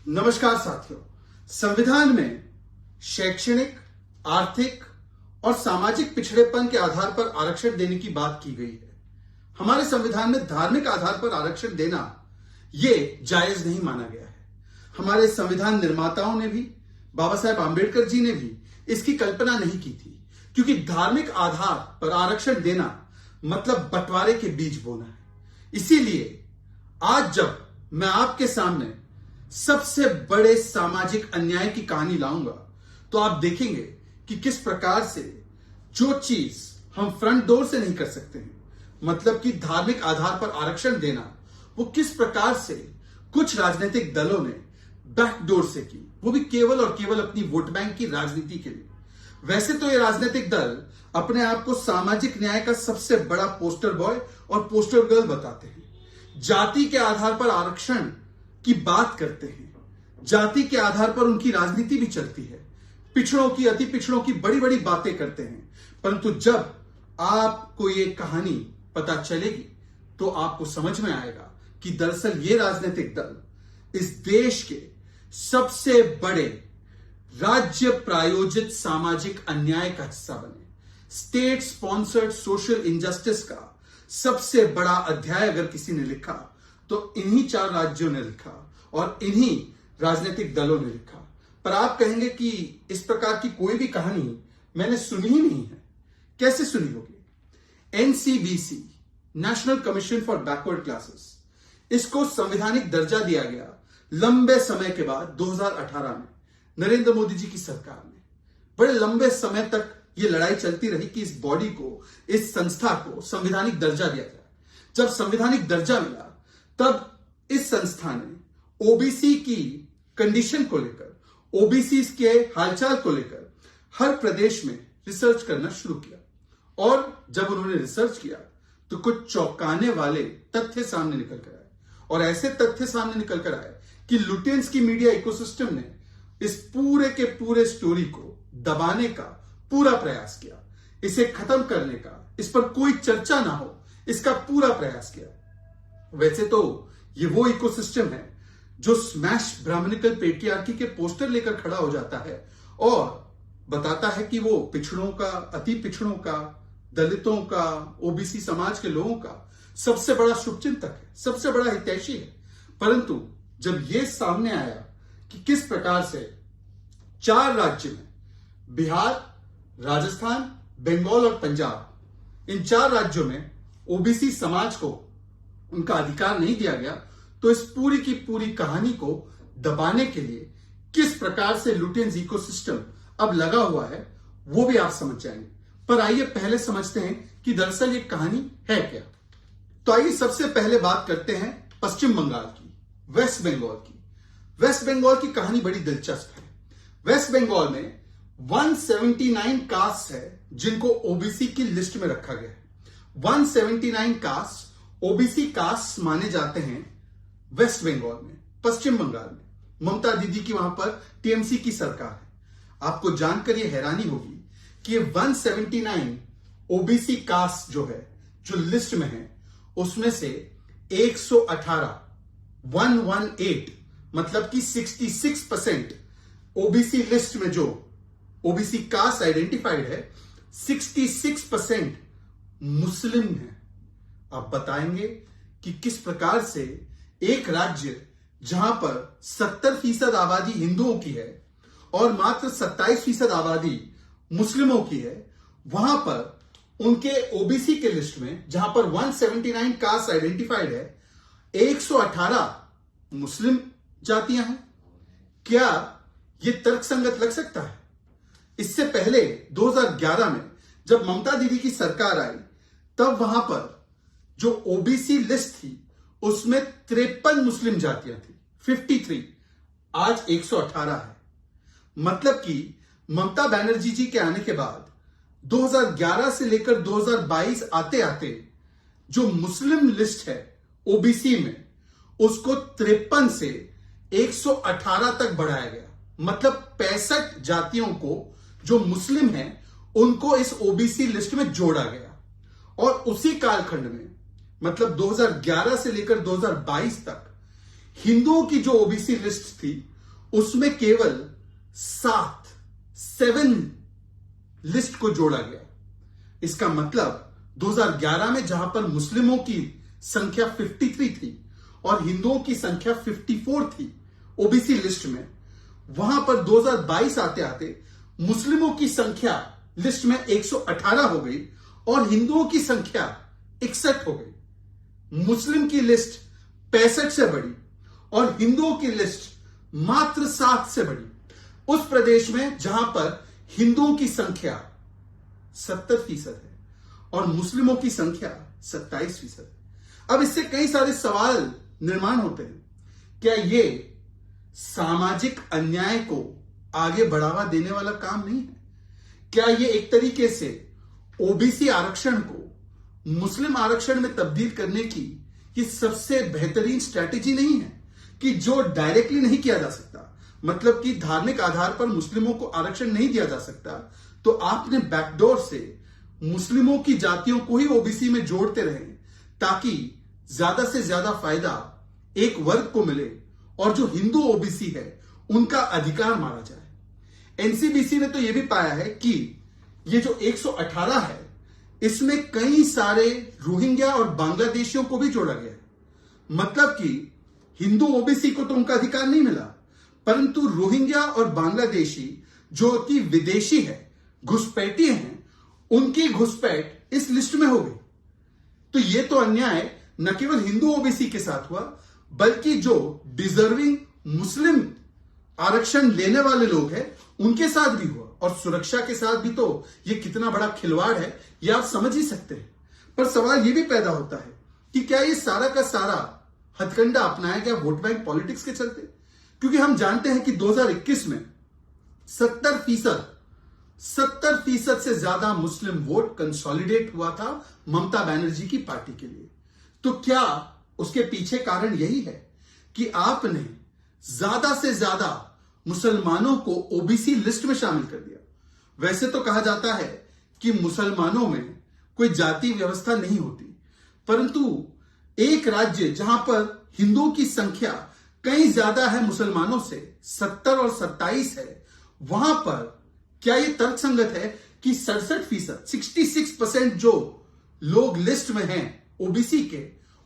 नमस्कार साथियों। संविधान में शैक्षणिक, आर्थिक और सामाजिक पिछड़ेपन के आधार पर आरक्षण देने की बात की गई है। हमारे संविधान में धार्मिक आधार पर आरक्षण देना यह जायज नहीं माना गया है। हमारे संविधान निर्माताओं ने भी, बाबा साहेब आंबेडकर जी ने भी इसकी कल्पना नहीं की थी, क्योंकि धार्मिक आधार पर आरक्षण देना मतलब बंटवारे के बीज बोना है। इसीलिए आज जब मैं आपके सामने सबसे बड़े सामाजिक अन्याय की कहानी लाऊंगा, तो आप देखेंगे कि किस प्रकार से जो चीज हम फ्रंट डोर से नहीं कर सकते हैं, मतलब कि धार्मिक आधार पर आरक्षण देना, वो किस प्रकार से कुछ राजनीतिक दलों ने बैकडोर से की, वो भी केवल और केवल अपनी वोट बैंक की राजनीति के लिए। वैसे तो ये राजनीतिक दल अपने आप को सामाजिक न्याय का सबसे बड़ा पोस्टर बॉय और पोस्टर गर्ल बताते हैं। जाति के आधार पर आरक्षण की बात करते हैं, जाति के आधार पर उनकी राजनीति भी चलती है, पिछड़ों की, अति पिछड़ों की बड़ी बड़ी बातें करते हैं। परंतु जब आपको ये कहानी पता चलेगी तो आपको समझ में आएगा कि दरअसल ये राजनीतिक दल इस देश के सबसे बड़े राज्य प्रायोजित सामाजिक अन्याय का हिस्सा बने। स्टेट स्पॉन्सर्ड सोशल इनजस्टिस का सबसे बड़ा अध्याय अगर किसी ने लिखा तो इन्हीं 4 राज्यों ने लिखा और इन्हीं राजनीतिक दलों ने लिखा। पर आप कहेंगे कि इस प्रकार की कोई भी कहानी मैंने सुनी ही नहीं है। कैसे सुनी होगी? NCBC, national commission for backward classes, इसको संवैधानिक दर्जा दिया गया लंबे समय के बाद 2018 में नरेंद्र मोदी जी की सरकार में। बड़े लंबे समय तक यह लड़ाई चलती रही कि इस बॉडी को, इस संस्था को संवैधानिक दर्जा दिया जाए। जब संवैधानिक दर्जा मिला तब इस संस्था ने ओबीसी की कंडीशन को लेकर, ओबीसी के हालचाल को लेकर हर प्रदेश में रिसर्च करना शुरू किया। और जब उन्होंने रिसर्च किया तो कुछ चौंकाने वाले तथ्य सामने निकल कर आए। और ऐसे तथ्य सामने निकल कर आए कि लुटेंस की मीडिया इकोसिस्टम ने इस पूरे के पूरे स्टोरी को दबाने का पूरा प्रयास किया, इसे खत्म करने का, इस पर कोई चर्चा ना हो, इसका पूरा प्रयास किया। वैसे तो ये वो इकोसिस्टम है जो स्मैश ब्राह्मणिकल पेट्रियार्की के पोस्टर लेकर खड़ा हो जाता है और बताता है कि वो पिछड़ों का, अति पिछड़ों का, दलितों का, ओबीसी समाज के लोगों का सबसे बड़ा शुभचिंतक है, सबसे बड़ा हितैषी है। परंतु जब यह सामने आया कि किस प्रकार से 4 राज्य में, बिहार, राजस्थान, बंगाल और पंजाब, इन 4 राज्यों में ओबीसी समाज को उनका अधिकार नहीं दिया गया, तो इस पूरी की पूरी कहानी को दबाने के लिए किस प्रकार से लुटेंस इकोसिस्टम अब लगा हुआ है, वो भी आप समझ जाएंगे। पर आइए पहले समझते हैं कि दरअसल ये कहानी है क्या। तो आइए सबसे पहले बात करते हैं पश्चिम बंगाल की, वेस्ट बंगाल की। वेस्ट बंगाल की कहानी बड़ी दिलचस्प है। वेस्ट बंगाल में 179 कास्ट है जिनको ओबीसी की लिस्ट में रखा गया है। 179 कास्ट ओबीसी कास्ट माने जाते हैं वेस्ट बंगाल में, पश्चिम बंगाल में। ममता दीदी की वहां पर टीएमसी की सरकार है। आपको जानकर यह हैरानी होगी कि 179 ओबीसी कास्ट जो है, जो लिस्ट में है, उसमें से 118 मतलब कि 66% ओबीसी लिस्ट में जो ओबीसी कास्ट आइडेंटिफाइड है, 66% मुस्लिम है। आप बताएंगे कि किस प्रकार से एक राज्य जहां पर 70% आबादी हिंदुओं की है और मात्र 27% आबादी मुस्लिमों की है, वहां पर उनके ओबीसी के लिस्ट में, जहां पर 179 कास्ट आइडेंटिफाइड है, 118 मुस्लिम जातियां हैं। क्या यह तर्कसंगत लग सकता है? इससे पहले 2011 में जब ममता दीदी की सरकार आई, तब वहां पर जो ओबीसी लिस्ट थी उसमें 53 मुस्लिम जातियां थी, 53। आज 118 है। मतलब कि ममता बनर्जी जी के आने के बाद 2011 से लेकर 2022 आते आते जो मुस्लिम लिस्ट है ओबीसी में, उसको 53 से 118 तक बढ़ाया गया। मतलब 65 जातियों को जो मुस्लिम हैं उनको इस ओबीसी लिस्ट में जोड़ा गया। और उसी कालखंड में, मतलब 2011 से लेकर 2022 तक, हिंदुओं की जो ओबीसी लिस्ट थी उसमें केवल 7 लिस्ट को जोड़ा गया। इसका मतलब 2011 में जहां पर मुस्लिमों की संख्या 53 थी और हिंदुओं की संख्या 54 थी ओबीसी लिस्ट में, वहां पर 2022 आते आते मुस्लिमों की संख्या लिस्ट में 118 हो गई और हिंदुओं की संख्या 61 हो गई। मुस्लिम की लिस्ट 65 से बढ़ी और हिंदुओं की लिस्ट मात्र 7 से बढ़ी, उस प्रदेश में जहां पर हिंदुओं की संख्या 70% है और मुस्लिमों की संख्या 27% है। अब इससे कई सारे सवाल निर्माण होते हैं। क्या ये सामाजिक अन्याय को आगे बढ़ावा देने वाला काम नहीं है? क्या ये एक तरीके से ओबीसी आरक्षण को मुस्लिम आरक्षण में तब्दील करने की ये सबसे बेहतरीन स्ट्रैटेजी नहीं है कि जो डायरेक्टली नहीं किया जा सकता, मतलब कि धार्मिक आधार पर मुस्लिमों को आरक्षण नहीं दिया जा सकता, तो आपने बैकडोर से मुस्लिमों की जातियों को ही ओबीसी में जोड़ते रहे ताकि ज्यादा से ज्यादा फायदा एक वर्ग को मिले और जो हिंदू ओबीसी है उनका अधिकार मारा जाए। एनसीबीसी ने तो यह भी पाया है कि ये जो 118 है इसमें कई सारे रोहिंग्या और बांग्लादेशियों को भी जोड़ा गया है। मतलब कि हिंदू ओबीसी को तो उनका अधिकार नहीं मिला, परंतु रोहिंग्या और बांग्लादेशी जो कि विदेशी है, घुसपैठिए हैं, उनकी घुसपैठ इस लिस्ट में हो गई। तो यह तो अन्याय न केवल हिंदू ओबीसी के साथ हुआ, बल्कि जो डिजर्विंग मुस्लिम आरक्षण लेने वाले लोग हैं उनके साथ भी हुआ। और सुरक्षा के साथ भी तो यह कितना बड़ा खिलवाड़ है यह आप समझ ही सकते हैं। पर सवाल यह भी पैदा होता है कि क्या यह सारा का सारा हथकंडा अपनाया गया वोट बैंक पॉलिटिक्स के चलते? क्योंकि हम जानते हैं कि 2021 में 70% से ज्यादा मुस्लिम वोट कंसोलिडेट हुआ था ममता बनर्जी की पार्टी के लिए। तो क्या उसके पीछे कारण यही है कि आपने ज्यादा से ज्यादा मुसलमानों को ओबीसी लिस्ट में शामिल कर दिया? वैसे तो कहा जाता है कि मुसलमानों में कोई जाति व्यवस्था नहीं होती, परंतु एक राज्य जहां पर हिंदुओं की संख्या कहीं ज्यादा है मुसलमानों से, 70 और 27 है, वहां पर क्या यह तर्कसंगत है कि 66% जो लोग लिस्ट में हैं ओबीसी के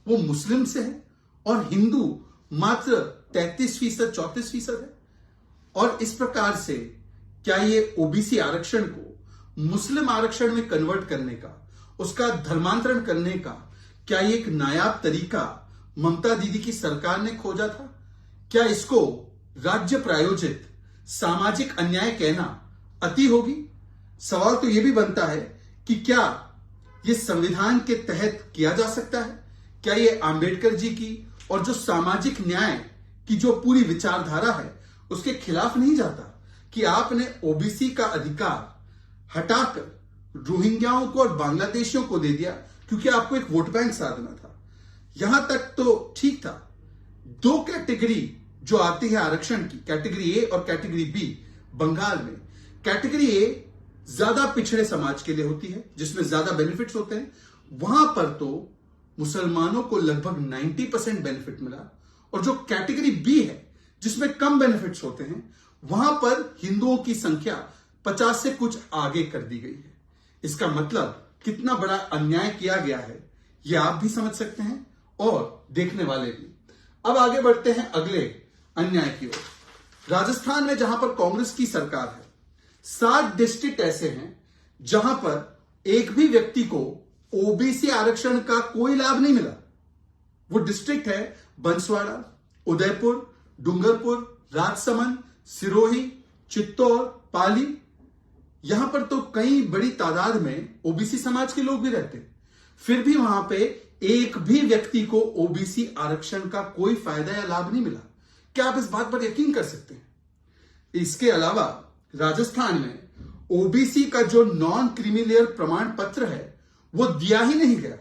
वो मुस्लिम से हैं और हिंदू मात्र 33%, 34% है? और इस प्रकार से क्या ये ओबीसी आरक्षण को मुस्लिम आरक्षण में कन्वर्ट करने का, उसका धर्मांतरण करने का क्या ये एक नायाब तरीका ममता दीदी की सरकार ने खोजा था? क्या इसको राज्य प्रायोजित सामाजिक अन्याय कहना अति होगी? सवाल तो यह भी बनता है कि क्या यह संविधान के तहत किया जा सकता है? क्या यह आंबेडकर जी की और जो सामाजिक न्याय की जो पूरी विचारधारा है उसके खिलाफ नहीं जाता कि आपने ओबीसी का अधिकार हटाकर रोहिंग्याओं को और बांग्लादेशियों को दे दिया क्योंकि आपको एक वोट बैंक साधना था? यहां तक तो ठीक था। 2 कैटेगरी जो आती है आरक्षण की, कैटेगरी ए और कैटेगरी बी, बंगाल में कैटेगरी ए ज्यादा पिछड़े समाज के लिए होती है जिसमें ज्यादा बेनिफिट्स होते हैं। वहां पर तो मुसलमानों को लगभग 90% बेनिफिट मिला और जो कैटेगरी बी है जिसमें कम बेनिफिट्स होते हैं वहां पर हिंदुओं की संख्या 50 से कुछ आगे कर दी गई है। इसका मतलब कितना बड़ा अन्याय किया गया है यह आप भी समझ सकते हैं और देखने वाले भी। अब आगे बढ़ते हैं अगले अन्याय की ओर। राजस्थान में जहां पर कांग्रेस की सरकार है, 7 डिस्ट्रिक्ट ऐसे हैं जहां पर एक भी व्यक्ति को ओबीसी आरक्षण का कोई लाभ नहीं मिला। वो डिस्ट्रिक्ट है बंसवाड़ा, उदयपुर, डूंगरपुर, राजसमंद, सिरोही, चित्तौड़, पाली। यहां पर तो कई बड़ी तादाद में ओबीसी समाज के लोग भी रहते हैं, फिर भी वहां पे एक भी व्यक्ति को ओबीसी आरक्षण का कोई फायदा या लाभ नहीं मिला। क्या आप इस बात पर यकीन कर सकते हैं? इसके अलावा राजस्थान में ओबीसी का जो नॉन क्रीमी लेयर प्रमाण पत्र है वो दिया ही नहीं गया।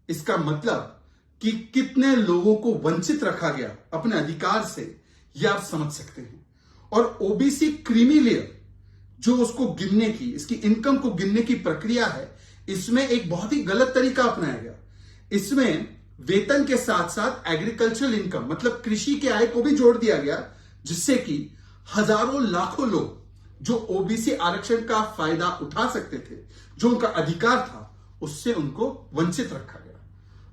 इसका मतलब कि कितने लोगों को वंचित रखा गया अपने अधिकार से, यह आप समझ सकते हैं। और ओबीसी क्रीमी लेयर जो उसको गिनने की, इसकी इनकम को गिनने की प्रक्रिया है, इसमें एक बहुत ही गलत तरीका अपनाया गया। इसमें वेतन के साथ साथ एग्रीकल्चरल इनकम मतलब कृषि के आय को भी जोड़ दिया गया, जिससे कि हजारों लाखों लोग जो ओबीसी आरक्षण का फायदा उठा सकते थे, जो उनका अधिकार था, उससे उनको वंचित रखा गया।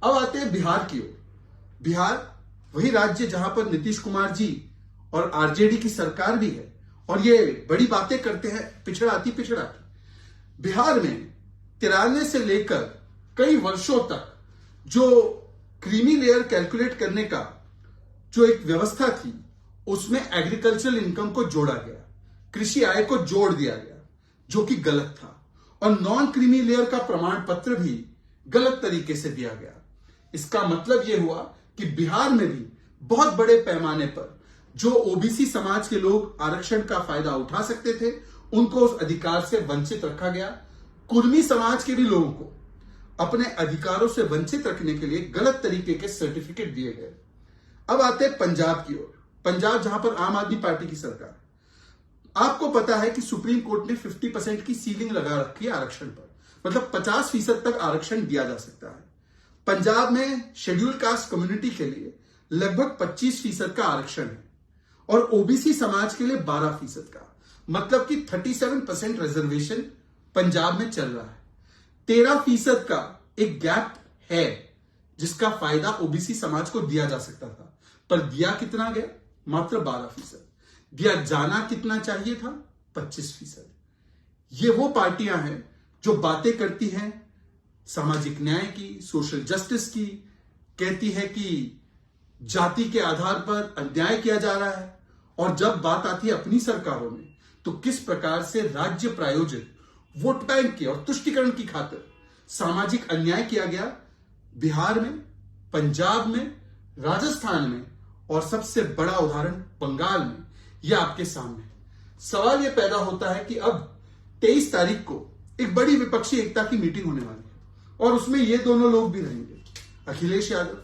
अब आते हैं बिहार की ओर। बिहार वही राज्य जहां पर नीतीश कुमार जी और आरजेडी की सरकार भी है और ये बड़ी बातें करते हैं पिछड़ा थी। बिहार में 93 से लेकर कई वर्षों तक जो क्रीमी लेयर कैलकुलेट करने का जो एक व्यवस्था थी, उसमें एग्रीकल्चरल इनकम को जोड़ा गया, कृषि आय को जोड़ दिया गया, जो कि गलत था। और नॉन क्रीमी लेयर का प्रमाण पत्र भी गलत तरीके से दिया गया। इसका मतलब यह हुआ कि बिहार में भी बहुत बड़े पैमाने पर जो ओबीसी समाज के लोग आरक्षण का फायदा उठा सकते थे, उनको उस अधिकार से वंचित रखा गया। कुर्मी समाज के भी लोगों को अपने अधिकारों से वंचित रखने के लिए गलत तरीके के सर्टिफिकेट दिए गए। अब आते हैं पंजाब की ओर। पंजाब जहां पर आम आदमी पार्टी की सरकार। आपको पता है कि सुप्रीम कोर्ट ने 50% की सीलिंग लगा रखी है आरक्षण पर, मतलब 50% तक आरक्षण दिया जा सकता है। पंजाब में शेड्यूल कास्ट कम्युनिटी के लिए लगभग 25% का आरक्षण है और ओबीसी समाज के लिए 12% का, मतलब कि 37% रिजर्वेशन पंजाब में चल रहा है। 13% का एक गैप है जिसका फायदा ओबीसी समाज को दिया जा सकता था, पर दिया कितना गया? मात्र 12%। दिया जाना कितना चाहिए था? 25%। ये वो पार्टियां हैं जो बातें करती हैं सामाजिक न्याय की, सोशल जस्टिस की, कहती है कि जाति के आधार पर अन्याय किया जा रहा है, और जब बात आती है अपनी सरकारों में तो किस प्रकार से राज्य प्रायोजित वोट बैंक की और तुष्टिकरण की खातिर सामाजिक अन्याय किया गया बिहार में, पंजाब में, राजस्थान में और सबसे बड़ा उदाहरण बंगाल में, यह आपके सामने है। सवाल यह पैदा होता है कि अब 23 तारीख को एक बड़ी विपक्षी एकता की मीटिंग होने वाली है और उसमें ये दोनों लोग भी रहेंगे, अखिलेश यादव,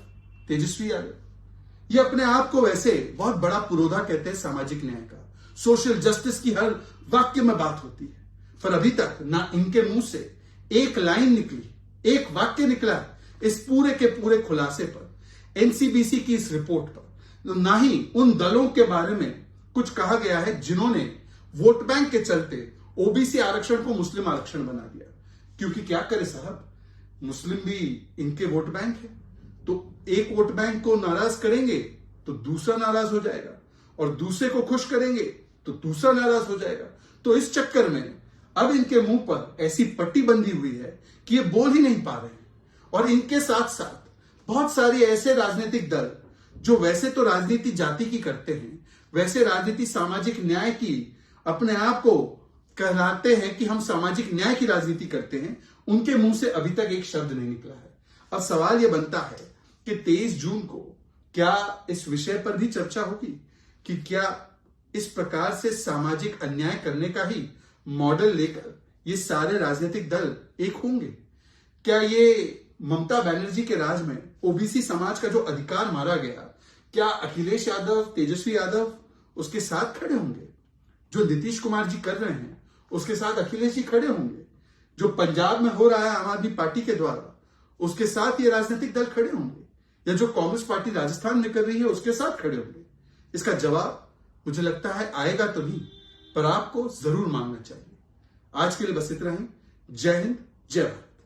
तेजस्वी यादव। ये अपने आप को वैसे बहुत बड़ा पुरोधा कहते हैं सामाजिक न्याय का, सोशल जस्टिस की हर वाक्य में बात होती है, पर अभी तक ना इनके मुंह से एक लाइन निकली, एक वाक्य निकला इस पूरे के पूरे खुलासे पर, एनसीबीसी की इस रिपोर्ट पर, ना ही उन दलों के बारे में कुछ कहा गया है जिन्होंने वोट बैंक के चलते ओबीसी आरक्षण को मुस्लिम आरक्षण बना दिया। क्योंकि क्या करे साहब, मुस्लिम भी इनके वोट बैंक है, तो एक वोट बैंक को नाराज करेंगे तो दूसरा नाराज हो जाएगा, और दूसरे को खुश करेंगे तो दूसरा नाराज हो जाएगा। तो इस चक्कर में अब इनके मुंह पर ऐसी पट्टी बंधी हुई है कि ये बोल ही नहीं पा रहे हैं। और इनके साथ साथ बहुत सारे ऐसे राजनीतिक दल जो वैसे तो राजनीति जाति की करते हैं, वैसे राजनीति सामाजिक न्याय की अपने आप को कहलाते हैं कि हम सामाजिक न्याय की राजनीति करते हैं, उनके मुंह से अभी तक एक शब्द नहीं निकला है। अब सवाल यह बनता है कि 23 जून को क्या इस विषय पर भी चर्चा होगी कि क्या इस प्रकार से सामाजिक अन्याय करने का ही मॉडल लेकर ये सारे राजनीतिक दल एक होंगे? क्या ये ममता बनर्जी के राज में ओबीसी समाज का जो अधिकार मारा गया, क्या अखिलेश यादव, तेजस्वी यादव उसके साथ खड़े होंगे? जो नीतीश कुमार जी कर रहे हैं उसके साथ अखिलेश जी खड़े होंगे? जो पंजाब में हो रहा है आम आदमी पार्टी के द्वारा, उसके साथ ये राजनीतिक दल खड़े होंगे? या जो कांग्रेस पार्टी राजस्थान में कर रही है उसके साथ खड़े होंगे? इसका जवाब मुझे लगता है आएगा तो नहीं, पर आपको जरूर मांगना चाहिए। आज के लिए बस इतना ही। जय हिंद, जय भारत।